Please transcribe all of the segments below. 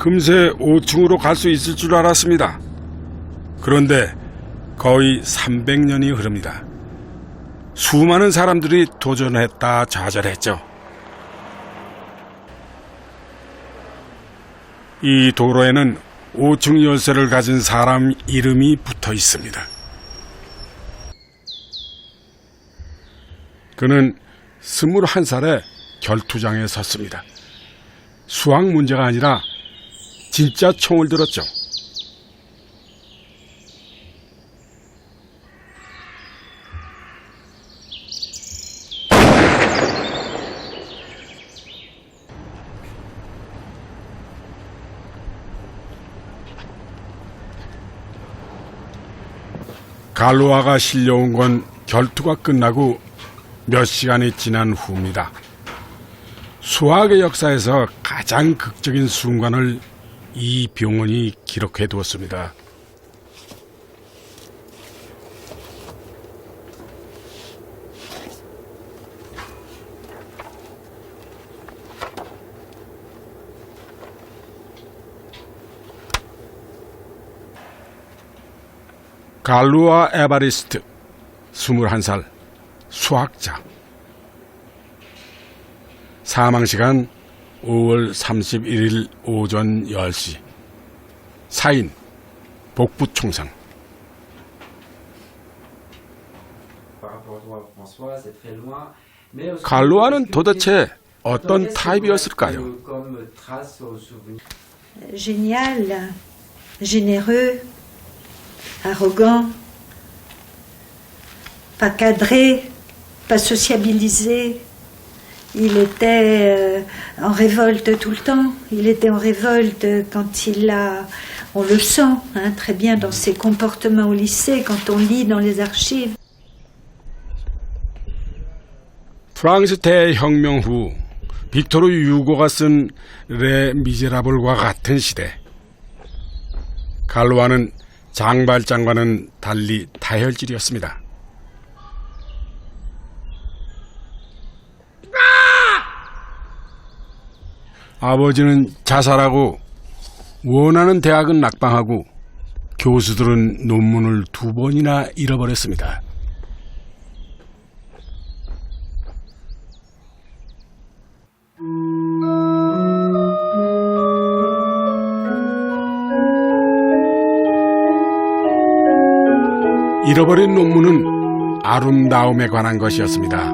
금세 5층으로 갈 수 있을 줄 알았습니다. 그런데 거의 300년이 흐릅니다. 수많은 사람들이 도전했다 좌절했죠. 이 도로에는 5층 열쇠를 가진 사람 이름이 붙어 있습니다. 그는 21살에 결투장에 섰습니다. 수학 문제가 아니라 진짜 총을 들었죠. 갈로아가 실려온 건 결투가 끝나고 몇 시간이 지난 후입니다. 수학의 역사에서 가장 극적인 순간을 이 병원이 기록해 두었습니다. 갈루아 에바리스트, 21살, 수학자. 사망시간 5월 31일 오전 10시. 사인, 복부총상. 갈루아는 도대체 어떤 타입이었을까요? Génial, généreux, arrogant, pas cadré, pas sociabilisé. Il était en révolte tout le temps. Il était en révolte quand on le sent très bien dans ses comportements au lycée, quand on lit dans les archives. 프랑스 대혁명 후 빅토르 유고가 쓴 레 미제라블과 같은 시대. 갈로아는 장발장과는 달리 다혈질이었습니다. 아버지는 자살하고 원하는 대학은 낙방하고 교수들은 논문을 2번이나 잃어버렸습니다. 잃어버린 논문은 아름다움에 관한 것이었습니다.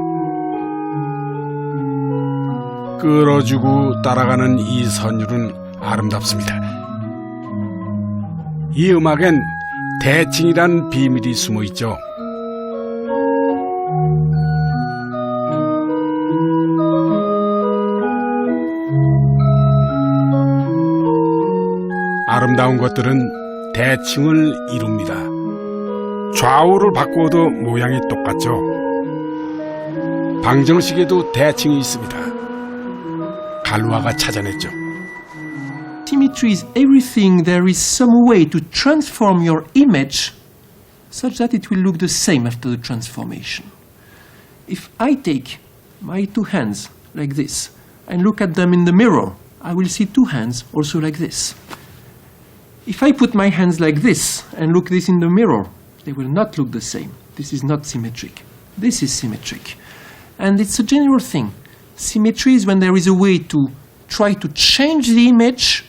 끌어주고 따라가는 이 선율은 아름답습니다. 이 음악엔 대칭이란 비밀이 숨어 있죠. 아름다운 것들은 대칭을 이룹니다. 좌우를 바꾸어도 모양이 똑같죠. 방정식에도 대칭이 있습니다. 갈루아가 찾아냈죠. Symmetry is everything. There is some way to transform your image such that it will look the same after the transformation. If I take my two hands like this and look at them in the mirror, I will see two hands also like this. If I put my hands like this and look this in the mirror, they will not look the same. This is not symmetric. This is symmetric. And it's a general thing. Symmetry is when there is a way to try to change the image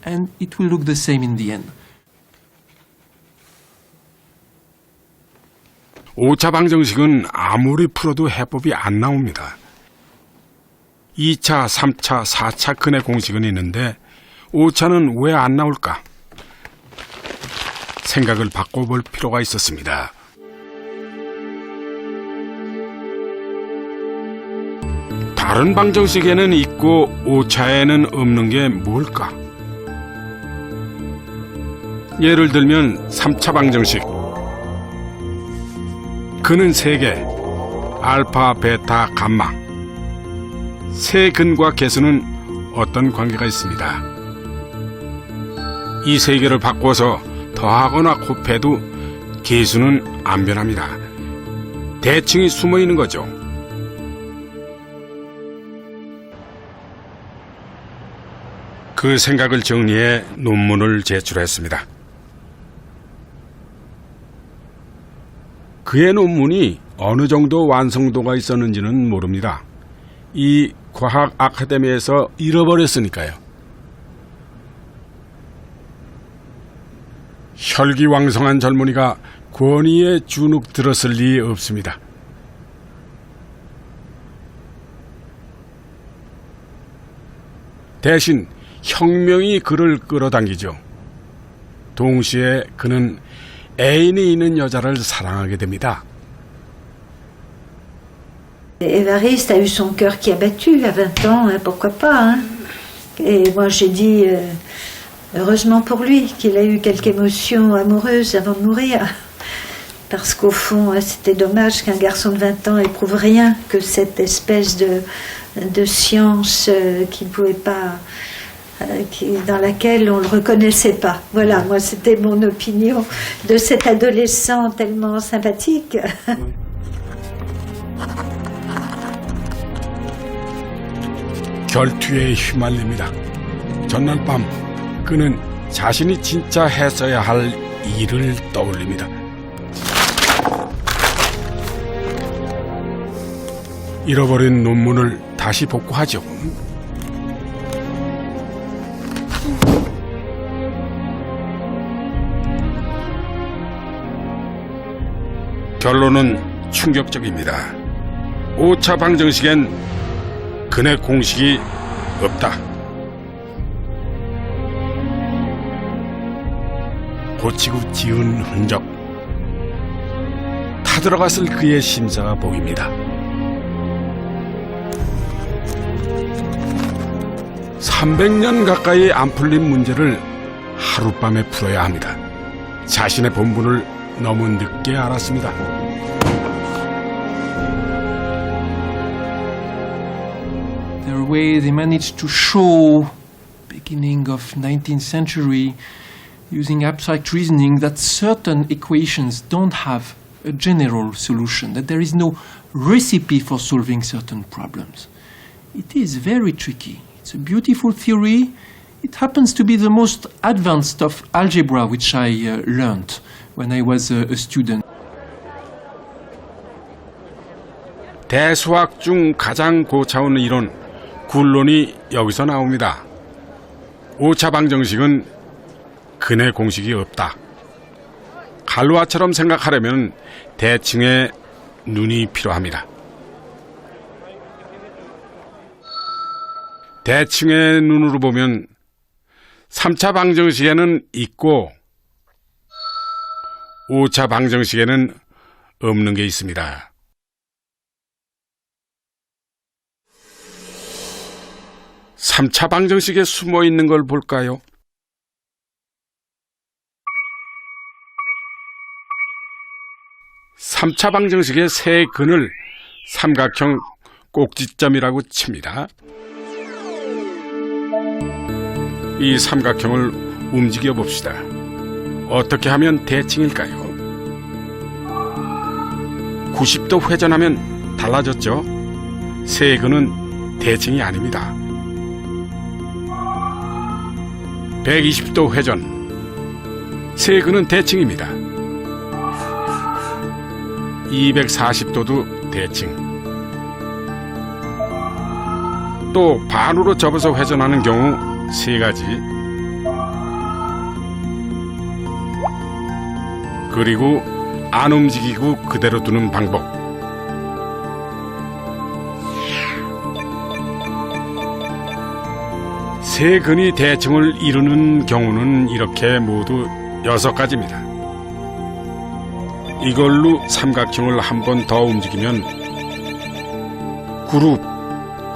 and it will look the same in the end. 5차 방정식은 아무리 풀어도 해법이 안 나옵니다. 2차, 3차, 4차 근의 공식은 있는데 5차는 왜 안 나올까? 생각을 바꿔볼 필요가 있었습니다. 다른 방정식에는 있고 5차에는 없는 게 뭘까? 예를 들면 3차 방정식. 근은 3개, 알파, 베타, 감마. 세 근과 개수는 어떤 관계가 있습니다. 이 세 개를 바꿔서 더하거나 곱해도 개수는 안 변합니다. 대칭이 숨어 있는 거죠. 그 생각을 정리해 논문을 제출했습니다. 그의 논문이 어느 정도 완성도가 있었는지는 모릅니다. 이 과학 아카데미에서 잃어버렸으니까요. 혈기왕성한 젊은이가 권위에 주눅 들었을 리 없습니다. 대신 혁명이 그를 끌어당기죠. 동시에 그는 애인이 있는 여자를 사랑하게 됩니다. Évariste a eu son cœur qui a battu à 20 ans, hein, pourquoi pas. Hein. Et moi j'ai dit, heureusement pour lui, qu'il a eu quelque émotion amoureuse avant de mourir. Parce qu'au fond, c'était dommage qu'un garçon de 20 ans éprouve rien que cette espèce de science qui ne pouvait pas, dans laquelle on ne le reconnaissait pas. Voilà, moi c'était mon opinion de cet adolescent tellement sympathique. 결투에 휘말립니다. 전날 밤 그는 자신이 진짜 했어야 할 일을 떠올립니다. 잃어버린 논문을 다시 복구하죠. 결론은 충격적입니다. 5차 방정식엔 근의 공식이 없다. 고치고 지은 흔적. 타들어갔을 그의 심사가 보입니다. 300년 가까이 안 풀린 문제를 하룻밤에 풀어야 합니다. 자신의 본분을 너무 늦게 알았습니다. The way they managed to show, beginning of 19th century, using abstract reasoning, that certain equations don't have a general solution, that there is no recipe for solving certain problems. It is very tricky. It's a beautiful theory. It happens to be the most advanced of algebra which I learned when I was a student. 대수학 중 가장 고차원 이론, 굴론이 여기서 나옵니다. 5차 방정식은 근의 공식이 없다. 갈루아처럼 생각하려면 대칭의 눈이 필요합니다. 대칭의 눈으로 보면 3차 방정식에는 있고 5차 방정식에는 없는 게 있습니다. 3차 방정식에 숨어 있는 걸 볼까요? (3차) 방정식의 세 근을 삼각형 꼭지점이라고 칩니다. 이 삼각형을 움직여 봅시다. 어떻게 하면 대칭일까요? 90도 회전하면 달라졌죠? 세 근은 대칭이 아닙니다. 120도 회전, 세 근은 대칭입니다. 240도도 대칭. 또 반으로 접어서 회전하는 경우 세 가지. 그리고 안 움직이고 그대로 두는 방법. 세 근이 대칭을 이루는 경우는 이렇게 모두 6가지입니다. 이걸로 삼각형을 한 번 더 움직이면 그룹,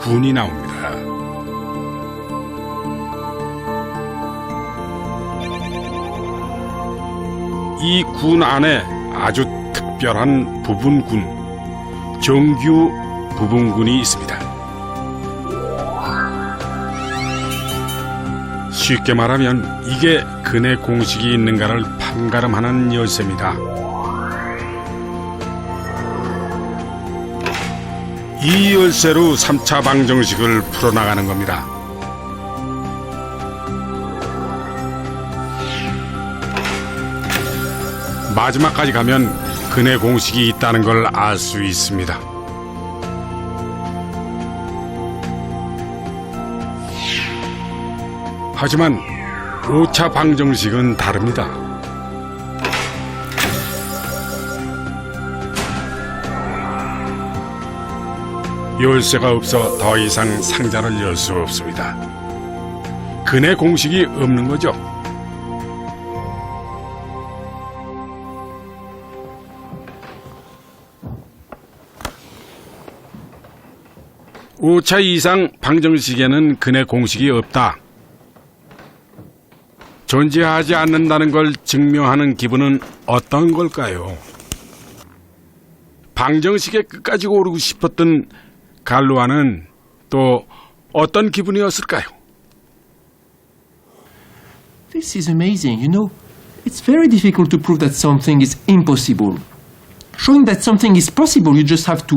군이 나옵니다. 이 군 안에 아주 특별한 부분군, 정규 부분군이 있습니다. 쉽게 말하면 이게 근의 공식이 있는가를 판가름하는 열쇠입니다. 이 열쇠로 3차 방정식을 풀어나가는 겁니다. 마지막까지 가면 근해 공식이 있다는 걸 알 수 있습니다. 하지만 5차 방정식은 다릅니다. 열쇠가 없어 더 이상 상자를 열 수 없습니다. 근해 공식이 없는 거죠. (5차) 이상 방정식에는 근해 공식이 없다. 존재하지 않는다는 걸 증명하는 기분은 어떤 걸까요? 방정식의 끝까지 오르고 싶었던 갈루아는 또 어떤 기분이었을까요? This is amazing. You know, it's very difficult to prove that something is impossible. Showing that something is possible, you just have to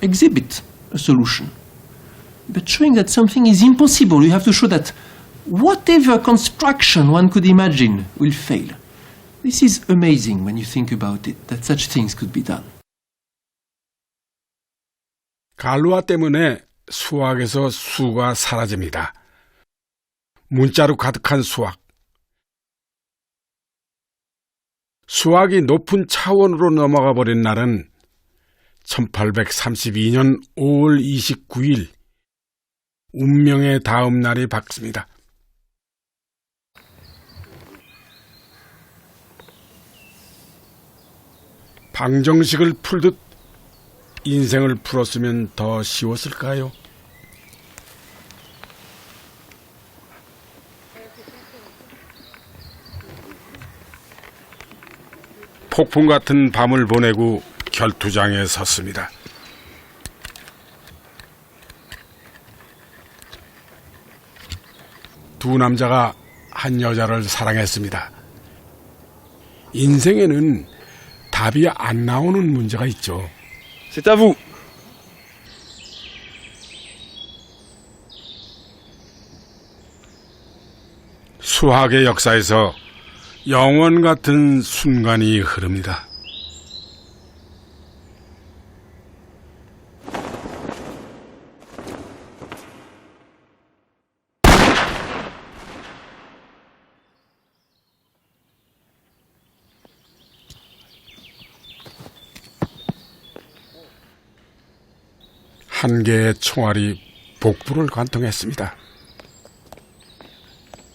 exhibit a solution. But showing that something is impossible, you have to show that whatever construction one could imagine will fail. This is amazing when you think about it, that such things could be done. 갈루아 때문에 수학에서 수가 사라집니다. 문자로 가득한 수학. 수학이 높은 차원으로 넘어가 버린 날은 1832년 5월 29일 운명의 다음 날이 밝습니다. 방정식을 풀듯 인생을 풀었으면 더 쉬웠을까요? 폭풍 같은 밤을 보내고 결투장에 섰습니다. 두 남자가 한 여자를 사랑했습니다. 인생에는 답이 안 나오는 문제가 있죠. C'est à vous. 수학의 역사에서 영원 같은 순간이 흐릅니다. 한 개의 총알이 복부를 관통했습니다.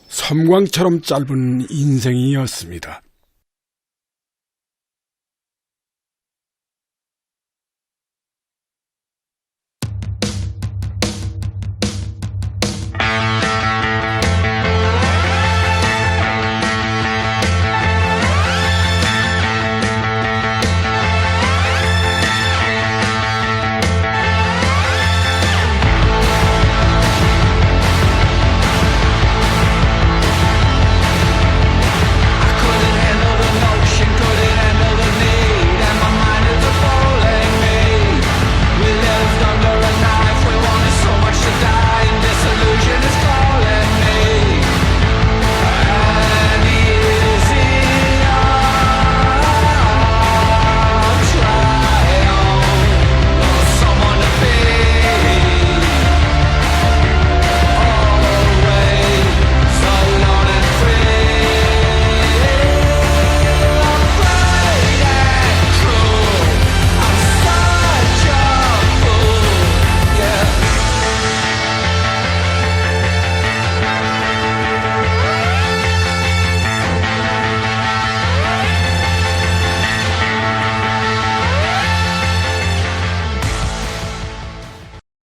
섬광처럼 짧은 인생이었습니다.